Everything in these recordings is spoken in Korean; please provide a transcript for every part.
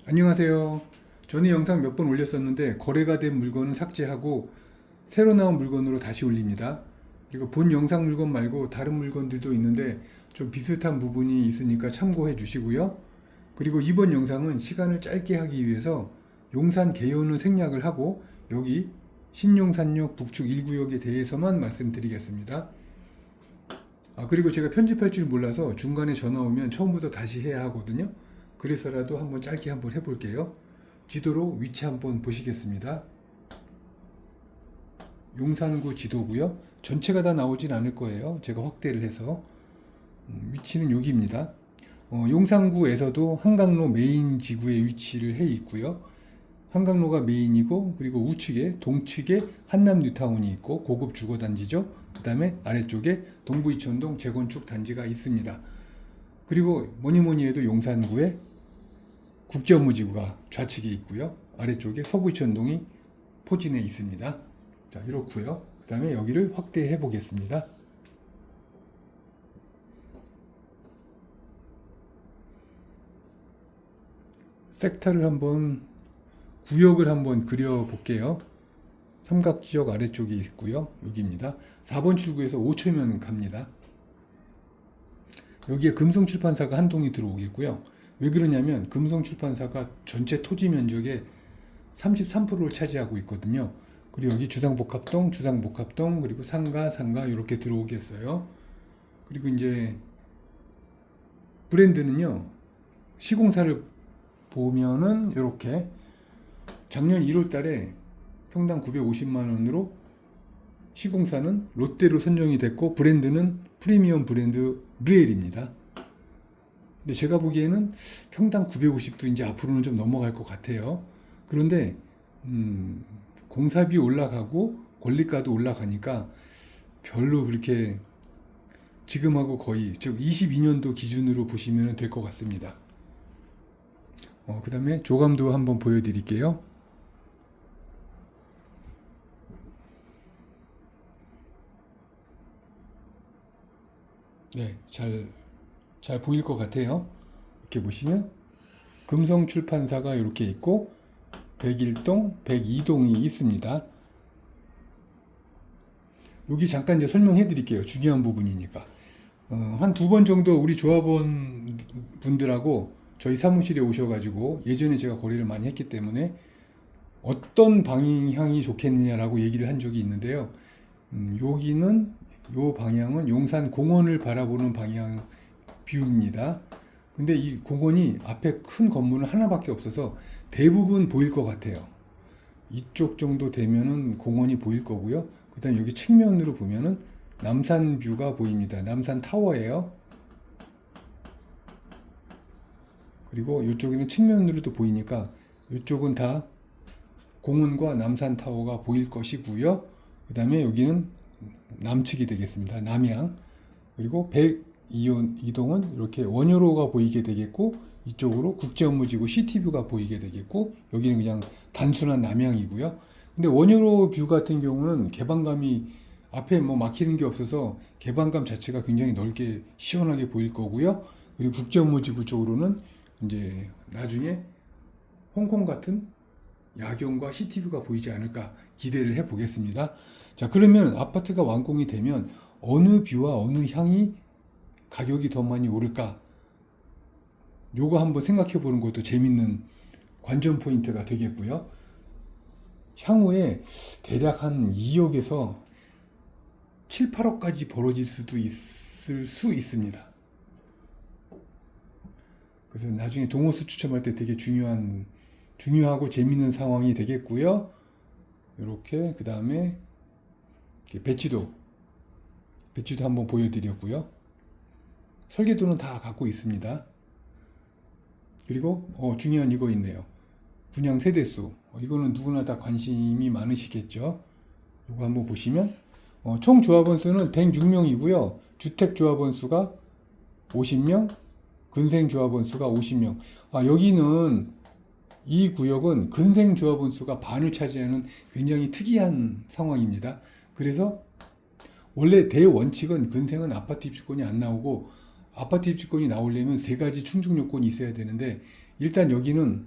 안녕하세요. 전에 영상 몇 번 올렸었는데 거래가 된 물건은 삭제하고 새로 나온 물건으로 다시 올립니다. 그리고 본 영상 물건 말고 다른 물건들도 있는데 좀 비슷한 부분이 있으니까 참고해 주시고요. 그리고 이번 영상은 시간을 짧게 하기 위해서 용산 개요는 생략을 하고 여기 신용산역 북측 1구역에 대해서만 말씀드리겠습니다. 그리고 제가 편집할 줄 몰라서 중간에 전화 오면 처음부터 다시 해야 하거든요. 그래서라도 한번 짧게 한번 해볼게요. 지도로 위치 한번 보시겠습니다. 용산구 지도고요. 전체가 다 나오진 않을 거예요. 제가 확대를 해서 위치는 여기입니다. 용산구에서도 한강로 메인 지구에 위치를 해 있고요. 한강로가 메인이고 그리고 우측에 동측에 한남 뉴타운이 있고 고급 주거 단지죠. 그 다음에 아래쪽에 동부이천동 재건축 단지가 있습니다. 그리고 뭐니 해도 용산구에 국제업무지구가 좌측에 있고요. 아래쪽에 서부이천동이 포진해 있습니다. 자, 이렇고요. 그 다음에 여기를 확대해 보겠습니다. 섹터를 한번 구역을 한번 그려 볼게요. 삼각지역 아래쪽에 있고요. 여기입니다. 4번 출구에서 5초면 갑니다. 여기에 금성출판사가 한 동이 들어오겠고요. 왜 그러냐면 금성출판사가 전체 토지 면적의 33%를 차지하고 있거든요. 그리고 여기 주상복합동, 그리고 상가 이렇게 들어오겠어요. 그리고 이제 브랜드는요. 시공사를 보면은 이렇게 작년 1월 달에 평당 950만 원으로 시공사는 롯데로 선정이 됐고 브랜드는 프리미엄 브랜드 르엘입니다. 근데 제가 보기에는 평당 950도 이제 앞으로는 좀 넘어갈 것 같아요. 그런데 공사비 올라가고 권리가도 올라가니까 별로 그렇게 지금하고 거의 즉 22년도 기준으로 보시면 될 것 같습니다. 그 다음에 조감도 한번 보여드릴게요. 네, 잘 보일 것 같아요. 이렇게 보시면 금성출판사가 이렇게 있고 101동, 102동이 있습니다. 여기 잠깐 이제 설명해 드릴게요. 중요한 부분이니까. 한 두 번 정도 우리 조합원 분들하고 저희 사무실에 오셔가지고 예전에 제가 거래를 많이 했기 때문에 어떤 방향이 좋겠느냐라고 얘기를 한 적이 있는데요. 여기는 요 방향은 용산 공원을 바라보는 방향 뷰입니다. 근데 이 공원이 앞에 큰 건물은 하나밖에 없어서 대부분 보일 것 같아요. 이쪽 정도 되면은 공원이 보일 거고요. 그 다음 여기 측면으로 보면은 남산 뷰가 보입니다. 남산 타워예요. 그리고 이쪽에는 측면으로도 보이니까 이쪽은 다 공원과 남산 타워가 보일 것이고요. 그 다음에 여기는 남측이 되겠습니다. 남향. 그리고 102동은 이렇게 원효로가 보이게 되겠고 이쪽으로 국제업무지구 시티뷰가 보이게 되겠고 여기는 그냥 단순한 남향이고요. 근데 원효로 뷰 같은 경우는 개방감이 앞에 뭐 막히는 게 없어서 개방감 자체가 굉장히 넓게 시원하게 보일 거고요. 그리고 국제업무지구 쪽으로는 이제 나중에 홍콩 같은 야경과 시티뷰가 보이지 않을까 기대를 해 보겠습니다. 자, 그러면 아파트가 완공이 되면 어느 뷰와 어느 향이 가격이 더 많이 오를까? 요거 한번 생각해 보는 것도 재밌는 관전 포인트가 되겠고요. 향후에 대략 한 2억에서 7, 8억까지 벌어질 수도 있을 수 있습니다. 그래서 나중에 동호수 추첨할 때 되게 중요하고 재밌는 상황이 되겠고요. 이렇게 그 다음에 배치도 한번 보여드렸고요. 설계도는 다 갖고 있습니다. 그리고 중요한 이거 있네요. 분양 세대수. 이거는 누구나 다 관심이 많으시겠죠. 이거 한번 보시면 총 조합원 수는 106명이고요. 주택 조합원 수가 50명, 근생 조합원 수가 50명. 여기는 이 구역은 근생 조합원 수가 반을 차지하는 굉장히 특이한 상황입니다. 그래서 원래 대원칙은 근생은 아파트 입주권이 안 나오고 아파트 입주권이 나오려면 세 가지 충족 요건이 있어야 되는데 일단 여기는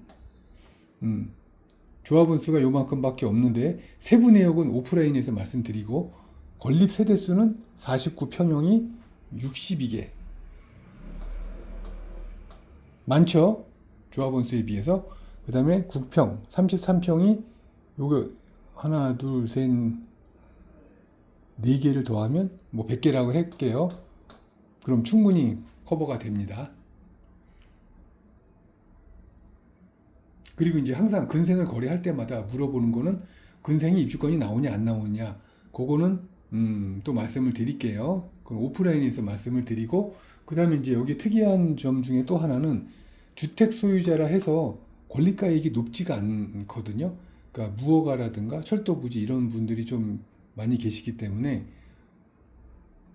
조합원 수가 요만큼밖에 없는데 세부 내역은 오프라인에서 말씀드리고 건립 세대수는 49평형이 62개. 많죠? 조합원 수에 비해서. 그 다음에 국평 33평이 요거 하나 둘 셋 4개를 더하면 뭐 100개라고 할게요. 그럼 충분히 커버가 됩니다. 그리고 이제 항상 근생을 거래할 때마다 물어보는 거는 근생이 입주권이 나오냐 안 나오냐, 그거는 또 말씀을 드릴게요. 그건 오프라인에서 말씀을 드리고, 그 다음에 이제 여기 특이한 점 중에 또 하나는 주택 소유자라 해서 권리가액이 높지가 않거든요. 그러니까 무허가라든가 철도 부지 이런 분들이 좀 많이 계시기 때문에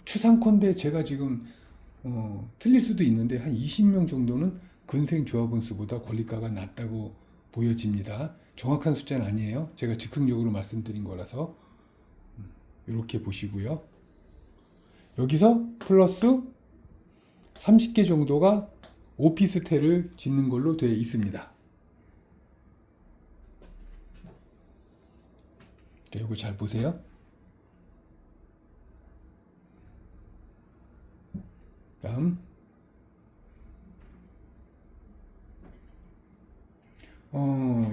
추상컨대 제가 지금 틀릴 수도 있는데 한 20명 정도는 근생 조합원 수보다 권리가가 낮다고 보여집니다. 정확한 숫자는 아니에요. 제가 즉흥적으로 말씀드린 거라서 이렇게 보시고요. 여기서 플러스 30개 정도가 오피스텔을 짓는 걸로 되어 있습니다. 자, 이거 잘 보세요. 다음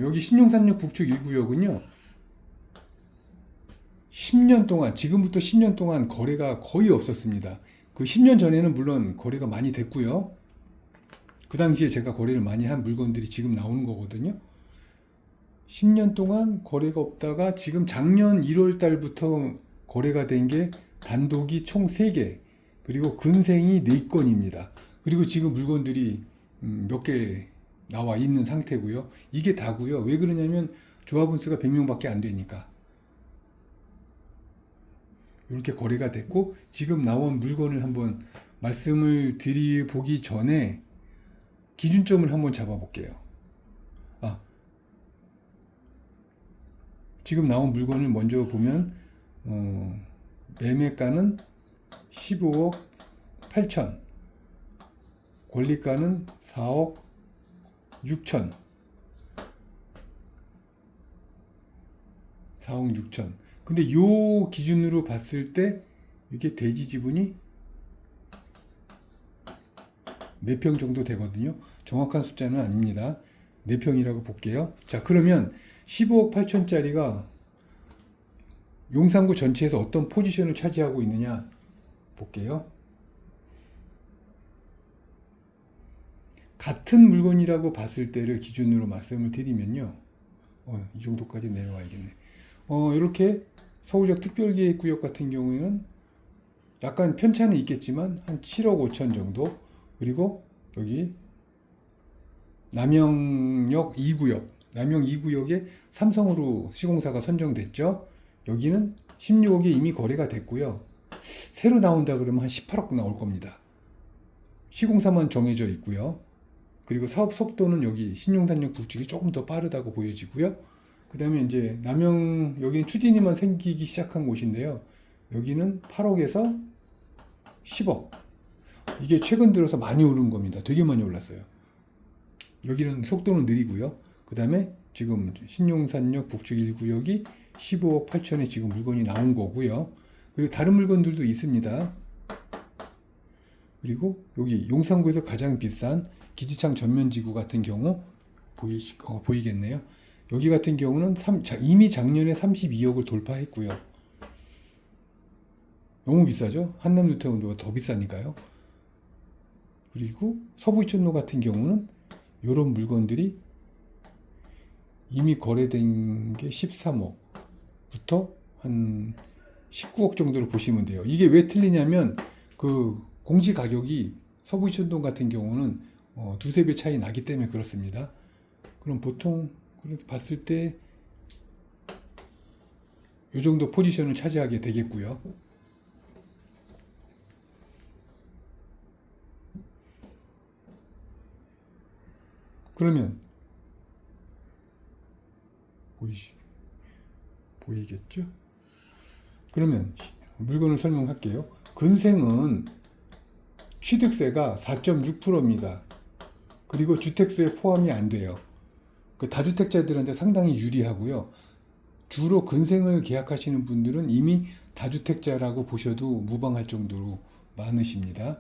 여기 신용산역 북측 1구역은요 10년 동안, 지금부터 10년 동안 거래가 거의 없었습니다. 그 10년 전에는 물론 거래가 많이 됐고요. 그 당시에 제가 거래를 많이 한 물건들이 지금 나오는 거거든요. 10년 동안 거래가 없다가 지금 작년 1월 달부터 거래가 된 게 단독이 총 3개, 그리고 근생이 4건입니다. 그리고 지금 물건들이 몇 개 나와 있는 상태고요. 이게 다고요. 왜 그러냐면 조합원 수가 100명밖에 안 되니까. 이렇게 거래가 됐고, 지금 나온 물건을 한번 말씀을 드리보기 전에 기준점을 한번 잡아볼게요. 지금 나온 물건을 먼저 보면 매매가는 15억 8천, 권리가는 4억 6천, 4억 6천. 근데 요 기준으로 봤을 때 이게 대지 지분이 4평 정도 되거든요. 정확한 숫자는 아닙니다. 4평이라고 볼게요. 자, 그러면 15억 8천짜리가 용산구 전체에서 어떤 포지션을 차지하고 있느냐 볼게요. 같은 물건이라고 봤을 때를 기준으로 말씀을 드리면요. 이 정도까지 내려와야겠네. 이렇게 서울역 특별계획구역 같은 경우에는 약간 편차는 있겠지만 한 7억 5천 정도, 그리고 여기 남영역 2구역, 남영 2구역에 삼성으로 시공사가 선정됐죠. 여기는 16억에 이미 거래가 됐고요. 새로 나온다 그러면 한 18억 나올 겁니다. 시공사만 정해져 있고요. 그리고 사업 속도는 여기 신용산역 북측이 조금 더 빠르다고 보여지고요. 그 다음에 이제 남영, 여기는 추진이만 생기기 시작한 곳인데요. 여기는 8억에서 10억. 이게 최근 들어서 많이 오른 겁니다. 되게 많이 올랐어요. 여기는 속도는 느리고요. 그 다음에 지금 신용산역 북측 1구역이 15억 8천에 지금 물건이 나온 거고요. 그리고 다른 물건들도 있습니다. 그리고 여기 용산구에서 가장 비싼 기지창 전면지구 같은 경우 보이겠네요. 여기 같은 경우는 이미 작년에 32억을 돌파했고요. 너무 비싸죠? 한남뉴타운도가 더 비싸니까요. 그리고 서부이천로 같은 경우는 이런 물건들이 이미 거래된 게 13억부터 한 19억 정도로 보시면 돼요. 이게 왜 틀리냐면 그 공시 가격이 서부이천동 같은 경우는 두세 배 차이 나기 때문에 그렇습니다. 그럼 보통 그래도 봤을 때 이 정도 포지션을 차지하게 되겠고요. 그러면 보이겠죠? 그러면 물건을 설명할게요. 근생은 취득세가 4.6%입니다. 그리고 주택수에 포함이 안 돼요. 그 다주택자들한테 상당히 유리하고요. 주로 근생을 계약하시는 분들은 이미 다주택자라고 보셔도 무방할 정도로 많으십니다.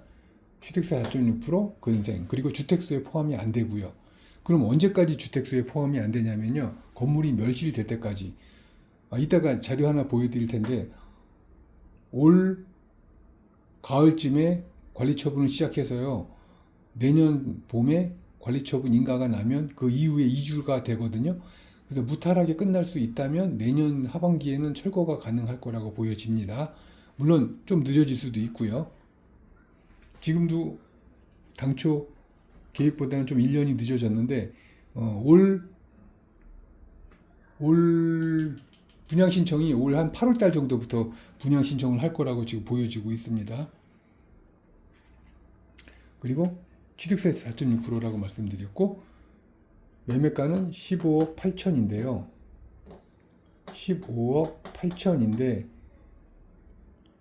취득세 4.6%, 근생, 그리고 주택수에 포함이 안 되고요. 그럼 언제까지 주택수에 포함이 안 되냐면요. 건물이 멸실될 때까지. 이따가 자료 하나 보여드릴 텐데 올 가을쯤에 관리처분을 시작해서요. 내년 봄에 관리처분 인가가 나면 그 이후에 2주가 되거든요. 그래서 무탈하게 끝날 수 있다면 내년 하반기에는 철거가 가능할 거라고 보여집니다. 물론 좀 늦어질 수도 있고요. 지금도 당초 계획보다는 좀 1년이 늦어졌는데 올 분양 신청이 올 한 8월 달 정도부터 분양 신청을 할 거라고 지금 보여지고 있습니다. 그리고 취득세 4.6%라고 말씀드렸고 매매가는 15억 8천인데요. 15억 8천인데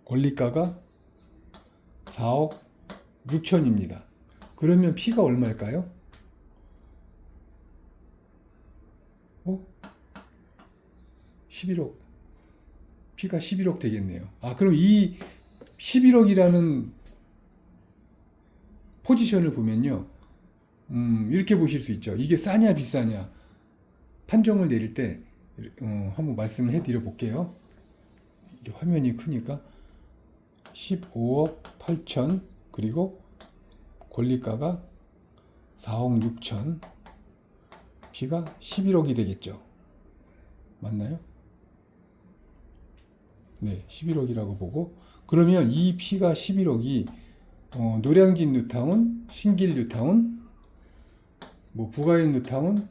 권리가가 4억 6천입니다. 그러면 피가 얼마일까요? 11억. 피가 11억 되겠네요. 그럼 이 11억이라는 포지션을 보면요. 이렇게 보실 수 있죠. 이게 싸냐 비싸냐 판정을 내릴 때 한번 말씀을 해드려 볼게요. 이게 화면이 크니까 15억 8천 그리고 권리가가 4억 6천 피가 11억이 되겠죠. 맞나요? 네, 11억이라고 보고 그러면 이 피가 11억이 노량진 뉴타운, 신길 뉴타운, 부가현 뉴타운,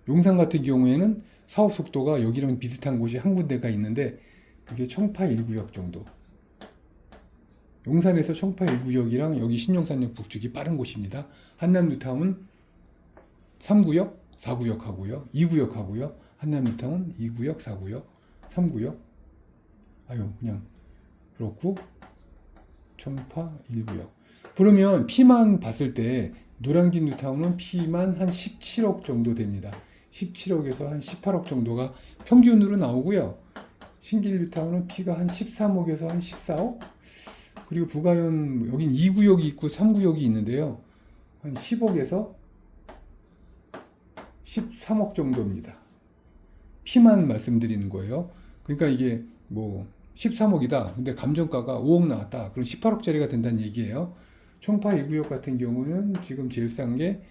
용산 같은 경우에는 사업 속도가 여기랑 비슷한 곳이 한 군데가 있는데 그게 청파 1구역 정도. 용산에서 청파 1구역이랑 여기 신용산역 북쪽이 빠른 곳입니다. 한남 뉴타운 3구역, 4구역 하고요. 2구역 하고요. 한남 뉴타운 2구역, 4구역, 3구역. 그냥 그렇고 청파 1구역. 그러면 피만 봤을 때 노량진 뉴타운은 피만 한 17억 정도 됩니다. 17억에서 한 18억 정도가 평균으로 나오고요. 신길 뉴타운은 피가 한 13억에서 한 14억? 그리고 부가현 여긴 2구역이 있고 3구역이 있는데요. 한 10억에서 13억 정도입니다. 피만 말씀드리는 거예요. 그러니까 이게 13억이다. 근데 감정가가 5억 나왔다. 그럼 18억짜리가 된다는 얘기예요. 청파 1구역 같은 경우는 지금 제일 싼 게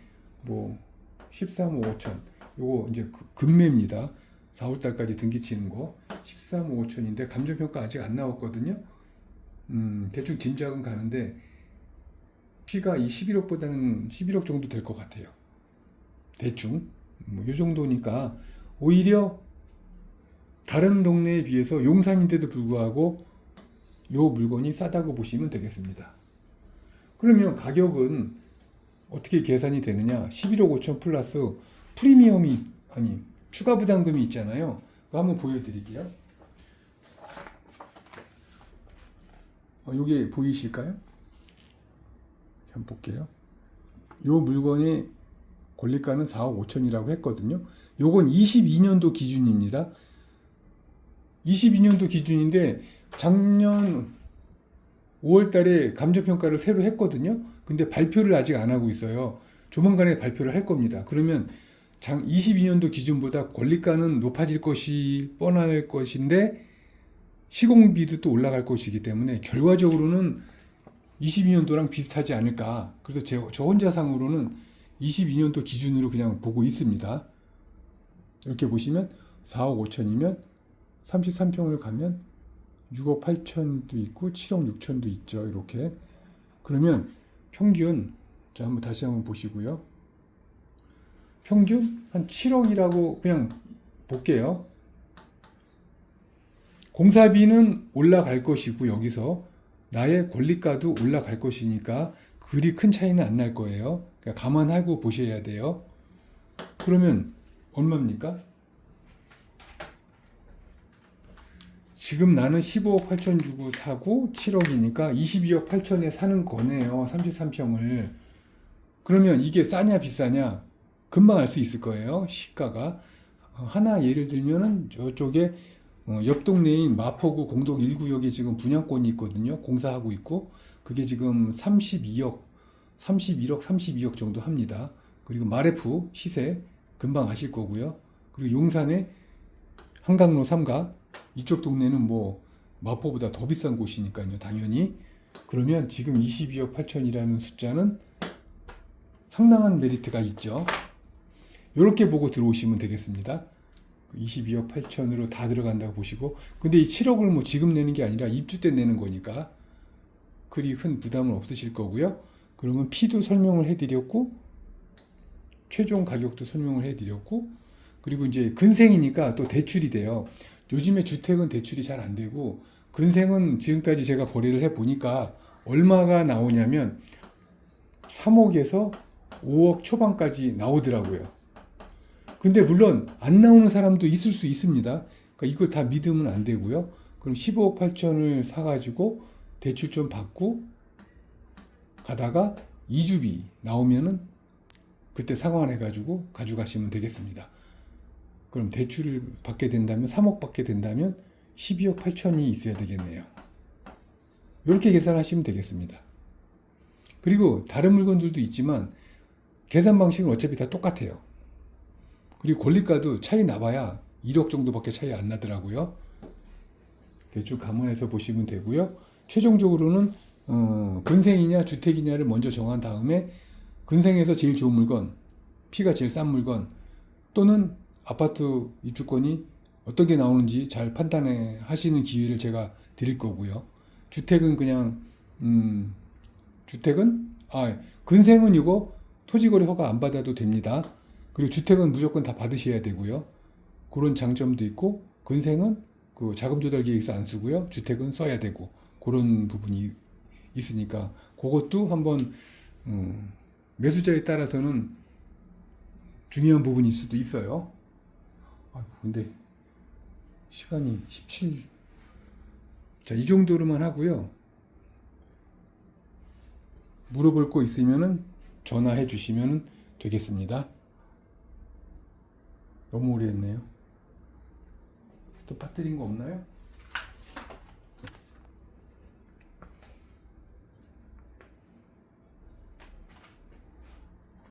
13억 5천. 요거 이제 금매입니다. 4월달까지 등기치는 거 13억 5천인데 감정평가 아직 안 나왔거든요. 대충 짐작은 가는데 피가 이 11억보다는 11억 정도 될 것 같아요. 대충 이 정도니까 오히려 다른 동네에 비해서 용산인데도 불구하고 요 물건이 싸다고 보시면 되겠습니다. 그러면 가격은 어떻게 계산이 되느냐? 11억 5천 플러스 프리미엄이 추가 부담금이 있잖아요. 그거 한번 보여드릴게요. 이게 보이실까요? 한번 볼게요. 요 물건의 권리가는 4억 5천이라고 했거든요. 요건 22년도 기준입니다. 22년도 기준인데 작년 5월 달에 감정평가를 새로 했거든요. 근데 발표를 아직 안 하고 있어요. 조만간에 발표를 할 겁니다. 그러면 22년도 기준보다 권리가는 높아질 것이 뻔할 것인데 시공비도 또 올라갈 것이기 때문에 결과적으로는 22년도랑 비슷하지 않을까. 그래서 저 혼자 상으로는 22년도 기준으로 그냥 보고 있습니다. 이렇게 보시면 4억 5천이면 33평을 가면 6억 8천도 있고 7억 6천도 있죠. 이렇게. 그러면 평균 다시 한번 보시고요. 평균 한 7억이라고 그냥 볼게요. 공사비는 올라갈 것이고 여기서 나의 권리가도 올라갈 것이니까 그리 큰 차이는 안 날 거예요. 그러니까 감안하고 보셔야 돼요. 그러면 얼마입니까? 지금 나는 15억 8천 주고 사고 7억이니까 22억 8천에 사는 거네요. 33평을. 그러면 이게 싸냐 비싸냐 금방 알 수 있을 거예요. 시가가. 하나 예를 들면은 저쪽에 옆 동네인 마포구 공덕 1구역에 지금 분양권이 있거든요. 공사하고 있고 그게 지금 31억 정도 합니다. 그리고 마레프 시세 금방 아실 거고요. 그리고 용산의 한강로 3가 이쪽 동네는 뭐 마포보다 더 비싼 곳이니까요. 당연히. 그러면 지금 22억 8천이라는 숫자는 상당한 메리트가 있죠. 이렇게 보고 들어오시면 되겠습니다. 22억 8천으로 다 들어간다고 보시고, 근데 이 7억을 뭐 지금 내는 게 아니라 입주 때 내는 거니까 그리 큰 부담은 없으실 거고요. 그러면 P도 설명을 해드렸고 최종 가격도 설명을 해드렸고, 그리고 이제 근생이니까 또 대출이 돼요. 요즘에 주택은 대출이 잘 안 되고 근생은 지금까지 제가 거래를 해 보니까 얼마가 나오냐면 3억에서 5억 초반까지 나오더라고요. 근데 물론 안 나오는 사람도 있을 수 있습니다. 그러니까 이걸 다 믿으면 안 되고요. 그럼 15억 8천을 사가지고 대출 좀 받고 가다가 이주비 나오면은 그때 상환해가지고 가져가시면 되겠습니다. 그럼 대출을 받게 된다면 3억 받게 된다면 12억 8천이 있어야 되겠네요. 이렇게 계산하시면 되겠습니다. 그리고 다른 물건들도 있지만 계산 방식은 어차피 다 똑같아요. 그리고 권리가도 차이 나봐야 1억 정도밖에 차이 안 나더라고요. 대충 감안해서 보시면 되고요. 최종적으로는 근생이냐 주택이냐를 먼저 정한 다음에 근생에서 제일 좋은 물건, P가 제일 싼 물건 또는 아파트 입주권이 어떤 게 나오는지 잘 판단해 하시는 기회를 제가 드릴 거고요. 주택은 그냥 근생은 이거 토지거래 허가 안 받아도 됩니다. 그리고 주택은 무조건 다 받으셔야 되고요. 그런 장점도 있고 근생은 그 자금 조달 계획서 안 쓰고요. 주택은 써야 되고 그런 부분이 있으니까 그것도 한번 매수자에 따라서는 중요한 부분일 수도 있어요. 근데 시간이 17. 자, 이 정도로만 하고요. 물어볼 거 있으면은 전화해 주시면 되겠습니다. 너무 오래 했네요. 또 빠뜨린 거 없나요?